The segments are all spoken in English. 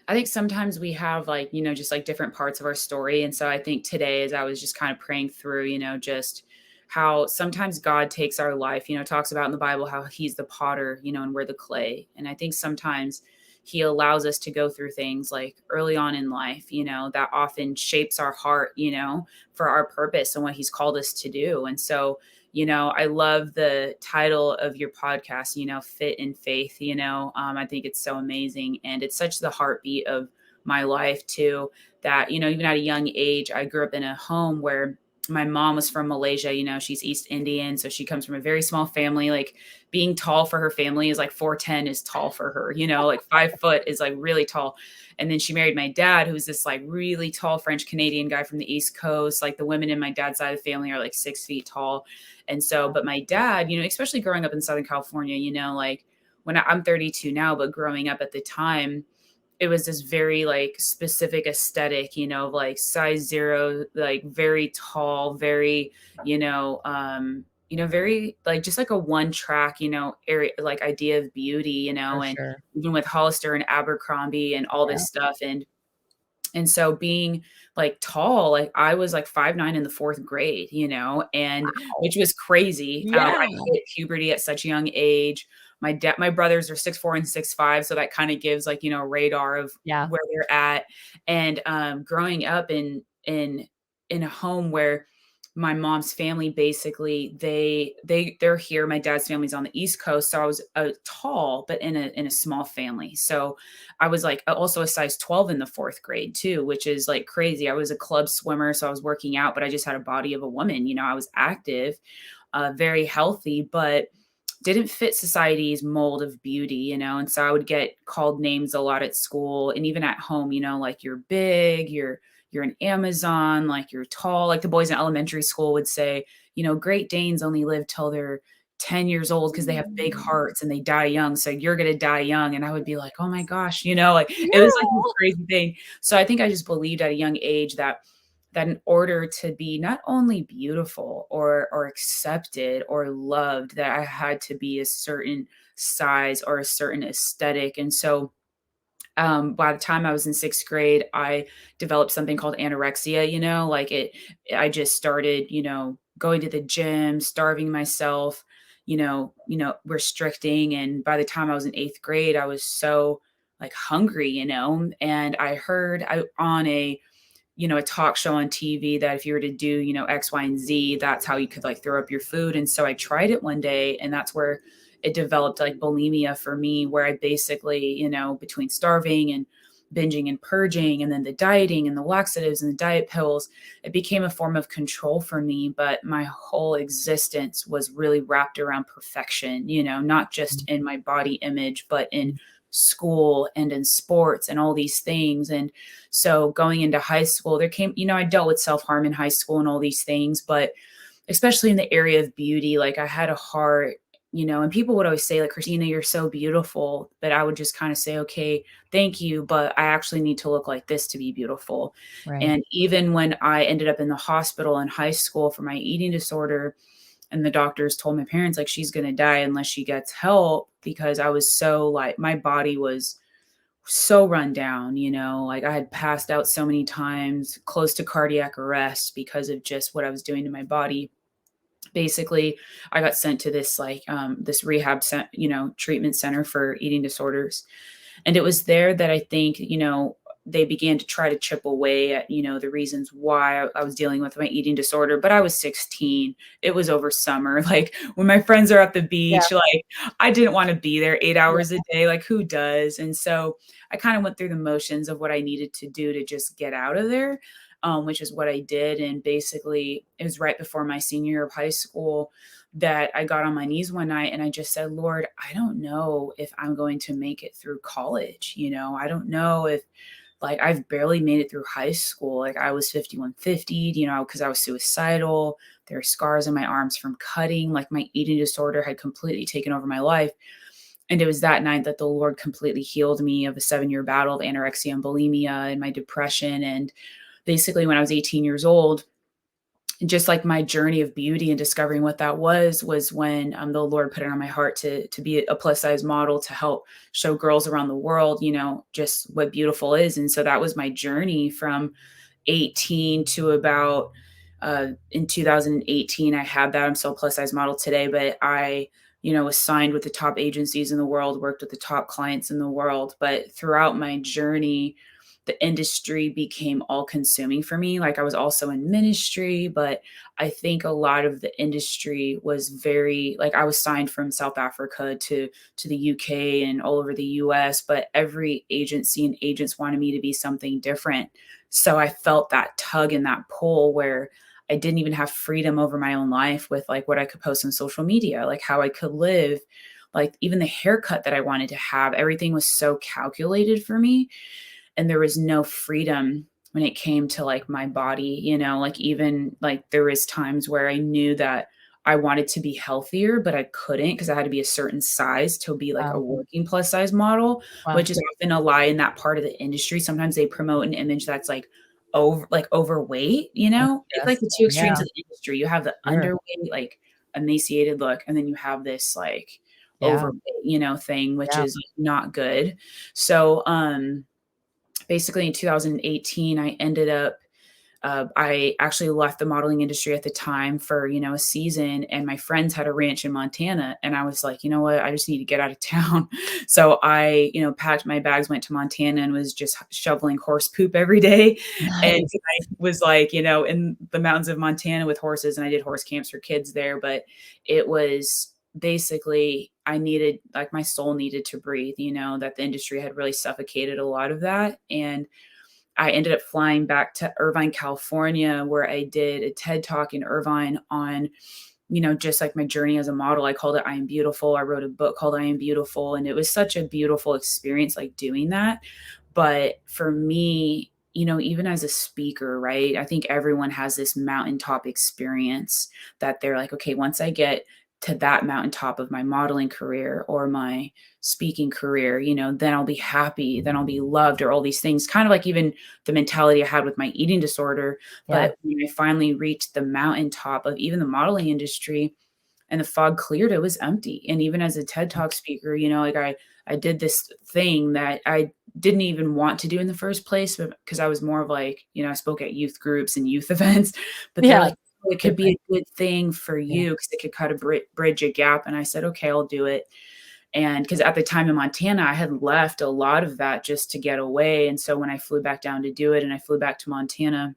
I think sometimes we have like, just like different parts of our story. And so I think today, as I was just kind of praying through, just how sometimes God takes our life, talks about in the Bible how he's the potter, and we're the clay. And I think sometimes he allows us to go through things like early on in life, that often shapes our heart, for our purpose and what he's called us to do. And so, I love the title of your podcast, Fit in Faith. I think it's so amazing. And it's such the heartbeat of my life, too, that, even at a young age, I grew up in a home where my mom was from Malaysia. She's East Indian. So she comes from a very small family. Like being tall for her family is like 4'10" is tall for her, like 5 foot is like really tall. And then she married my dad, who's this like really tall French Canadian guy from the East Coast. Like the women in my dad's side of the family are like 6 feet tall. And so, but my dad, especially growing up in Southern California, like when I'm 32 now, but growing up at the time, it was this very like specific aesthetic, like size zero, like very tall, very, very like just like a one track, area, like idea of beauty, For and sure. even with Hollister and Abercrombie and all Yeah. this stuff. And so being like tall, like I was like 5'9" in the fourth grade, and Wow. which was crazy. Yeah. I hit puberty at such a young age. My brothers are 6'4" and 6'5", so that kind of gives like, a radar of Yeah. where they're at. And growing up in a home where my mom's family basically they're here. My dad's family's on the East Coast, so I was tall, but in a small family. So I was like also a size 12 in the fourth grade too, which is like crazy. I was a club swimmer, so I was working out, but I just had a body of a woman. I was active, very healthy, but didn't fit society's mold of beauty, and so I would get called names a lot at school and even at home, like you're big, you're an Amazon, like you're tall. Like the boys in elementary school would say, Great Danes only live till they're 10 years old because they have big Mm. hearts and they die young. So you're going to die young. And I would be like, oh my gosh, like it was like this Yeah. crazy thing. So I think I just believed at a young age that in order to be not only beautiful or accepted or loved, that I had to be a certain size or a certain aesthetic. And so by the time I was in sixth grade, I developed something called anorexia, like I just started, going to the gym, starving myself, restricting. And by the time I was in eighth grade, I was so like hungry, and I heard on a talk show on TV that if you were to do, X, Y, and Z, that's how you could like throw up your food. And so I tried it one day, and that's where it developed like bulimia for me, where I basically, between starving and binging and purging and then the dieting and the laxatives and the diet pills, it became a form of control for me. But my whole existence was really wrapped around perfection, not just in my body image, but in school and in sports and all these things. And so going into high school, there came, I dealt with self-harm in high school and all these things, but especially in the area of beauty, like I had a heart, and people would always say like, Christina, you're so beautiful. But I would just kind of say, okay, thank you. But I actually need to look like this to be beautiful. Right. And even when I ended up in the hospital in high school for my eating disorder, and the doctors told my parents like she's going to die unless she gets help, because I was so like my body was so run down, like I had passed out so many times, close to cardiac arrest because of just what I was doing to my body. Basically, I got sent to this like this treatment center for eating disorders. And it was there that I think, they began to try to chip away at, the reasons why I was dealing with my eating disorder. But I was 16. It was over summer. Like when my friends are at the Yeah. beach, like I didn't want to be there eight Yeah. hours a day. Like who does? And so I kind of went through the motions of what I needed to do to just get out of there, which is what I did. And basically, it was right before my senior year of high school that I got on my knees one night and I just said, Lord, I don't know if I'm going to make it through college. I don't know if like I've barely made it through high school. Like I was 5150, because I was suicidal. There are scars on my arms from cutting. Like my eating disorder had completely taken over my life. And it was that night that the Lord completely healed me of a 7-year battle of anorexia and bulimia and my depression. And basically, when I was 18 years old, just like my journey of beauty and discovering what that was when the Lord put it on my heart to be a plus size model to help show girls around the world, just what beautiful is. And so that was my journey from 18 to about in 2018. I had that. I'm still a plus size model today, but I was signed with the top agencies in the world, worked with the top clients in the world. But throughout my journey, the industry became all consuming for me. Like I was also in ministry, but I think a lot of the industry was very like I was signed from South Africa to the UK and all over the US, but every agency and agents wanted me to be something different. So I felt that tug and that pull where I didn't even have freedom over my own life with like what I could post on social media, like how I could live, like even the haircut that I wanted to have. Everything was so calculated for me, and there was no freedom when it came to like my body, like even like there was times where I knew that I wanted to be healthier, but I couldn't because I had to be a certain size to be like a Wow. working plus size model, Wow. which is often a lie in that part of the industry. Sometimes they promote an image that's like overweight, It's like the two Interesting. extremes Yeah. of the industry. You have the Sure. underweight, like emaciated look, and then you have this like Yeah. overweight, thing, which Yeah. is like, not good. So, basically in 2018, I actually left the modeling industry at the time for, a season, and my friends had a ranch in Montana. And I was like, you know what? I just need to get out of town. So I, packed my bags, went to Montana and was just shoveling horse poop every day. And Nice. I was like, in the mountains of Montana with horses, and I did horse camps for kids there. But it was basically, I needed, like, my soul needed to breathe, that the industry had really suffocated a lot of that. And I ended up flying back to Irvine, California, where I did a TED Talk in Irvine on, just like my journey as a model. I called it I Am Beautiful. I wrote a book called I Am Beautiful. And it was such a beautiful experience, like doing that. But for me, even as a speaker, right? I think everyone has this mountaintop experience that they're like, okay, once I get to that mountaintop of my modeling career or my speaking career, then I'll be happy, then I'll be loved, or all these things, kind of like even the mentality I had with my eating disorder. Yeah. But when I finally reached the mountaintop of even the modeling industry and the fog cleared, it was empty. And even as a TED Talk speaker, like I did this thing that I didn't even want to do in the first place, but because I was more of like, I spoke at youth groups and youth events, but they're Yeah. like, "Oh, it could Good be thing. a good thing for Yeah. you because it could kind of bridge a gap." And I said, okay, I'll do it. And because at the time in Montana, I had left a lot of that just to get away. And so when I flew back down to do it and I flew back to Montana,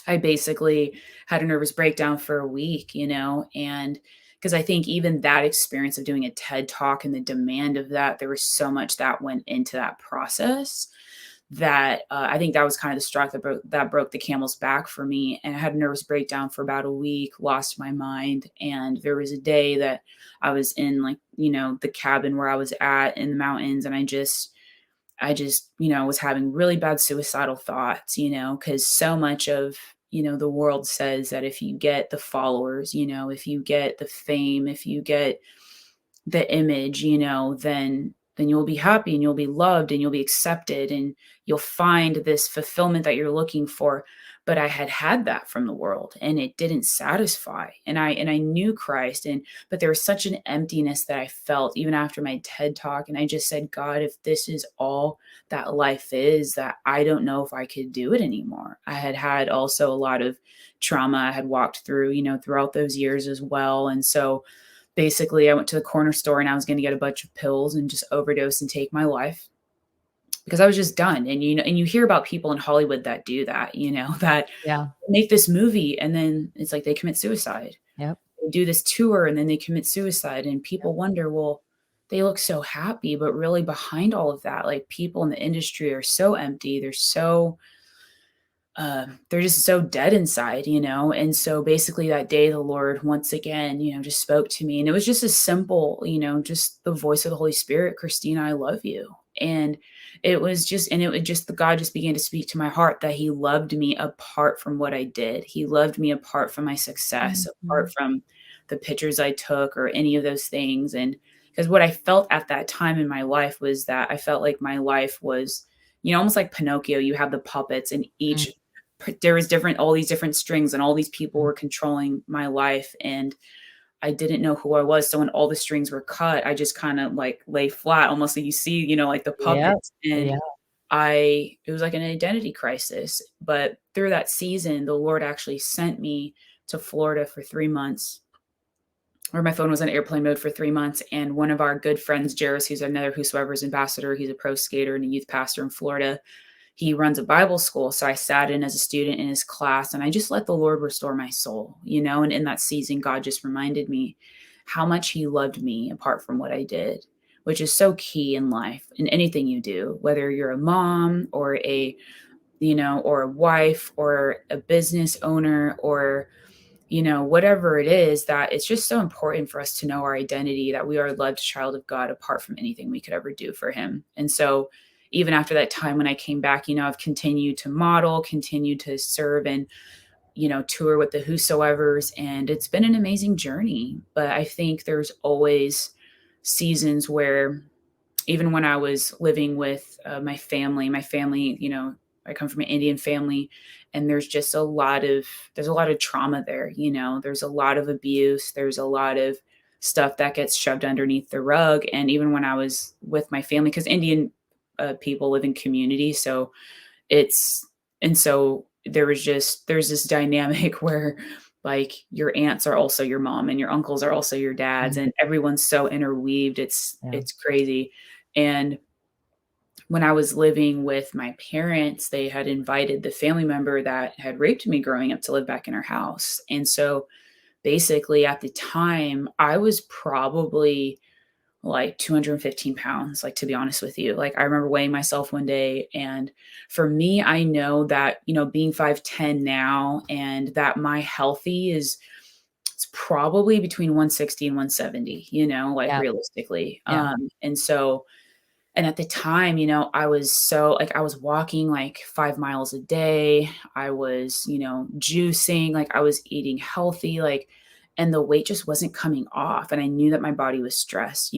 I basically had a nervous breakdown for a week, and because I think even that experience of doing a TED Talk and the demand of that, there was so much that went into that process that I think that was kind of the straw that broke the camel's back for me. And I had a nervous breakdown for about a week, lost my mind, and there was a day that I was in, like, the cabin where I was at in the mountains, and I just, was having really bad suicidal thoughts, because so much of, the world says that if you get the followers, if you get the fame, if you get the image, then you'll be happy and you'll be loved and you'll be accepted and you'll find this fulfillment that you're looking for. But I had had that from the world and it didn't satisfy. And I knew Christ, but there was such an emptiness that I felt even after my TED Talk. And I just said, God, if this is all that life is, that I don't know if I could do it anymore. I had had also a lot of trauma I had walked through, throughout those years as well. And so basically, I went to the corner store and I was going to get a bunch of pills and just overdose and take my life because I was just done. And and you hear about people in Hollywood that do that, that Yeah. make this movie and then it's like they commit suicide. Yep. They do this tour and then they commit suicide, and Yep. people wonder, well, they look so happy, but really behind all of that, like, people in the industry are so empty. They're just so dead inside, And so basically that day, the Lord once again, just spoke to me. And it was just as simple, just the voice of the Holy Spirit, Christina, I love you. And it was just, the God just began to speak to my heart that He loved me apart from what I did. He loved me apart from my success, apart Mhm. from the pictures I took or any of those things. And because what I felt at that time in my life was that I felt like my life was, almost like Pinocchio. You have the puppets and Mm. each there was different all these different strings and all these people were controlling my life, and I didn't know who I was. So when all the strings were cut, I just kind of like lay flat, almost like you see, like the Yep. puppets. And Yeah. it was like an identity crisis. But through that season, the Lord actually sent me to Florida for 3 months, where my phone was on airplane mode for 3 months. And one of our good friends, Jairus, who's another Whosoever's ambassador, he's a pro skater and a youth pastor in Florida. He runs a Bible school. So I sat in as a student in his class and I just let the Lord restore my soul, and in that season, God just reminded me how much he loved me apart from what I did, which is so key in life, in anything you do, whether you're a mom or or a wife or a business owner or whatever it is, that it's just so important for us to know our identity, that we are a loved child of God apart from anything we could ever do for him. And so even after that time when I came back, I've continued to model, continued to serve and, tour with the Whosoevers. And it's been an amazing journey. But I think there's always seasons where, even when I was living with my family, I come from an Indian family, and there's a lot of trauma there. There's a lot of abuse. There's a lot of stuff that gets shoved underneath the rug. And even when I was with my family, because Indian people live in community, so it's and so there's this dynamic where like your aunts are also your mom and your uncles are also your dads, Mhm. and everyone's so interweaved. Yeah. It's crazy. And when I was living with my parents, they had invited the family member that had raped me growing up to live back in our house. And so basically at the time, I was probably like 215 pounds, like, to be honest with you. Like, I remember weighing myself one day. And for me, I know that, being 5'10" now, and that my healthy is it's probably between 160 and 170, like Yeah. realistically. Yeah. And so, and at the time, I was so like, I was walking like 5 miles a day. I was, juicing, like I was eating healthy, like, and the weight just wasn't coming off. And I knew that my body was stressed,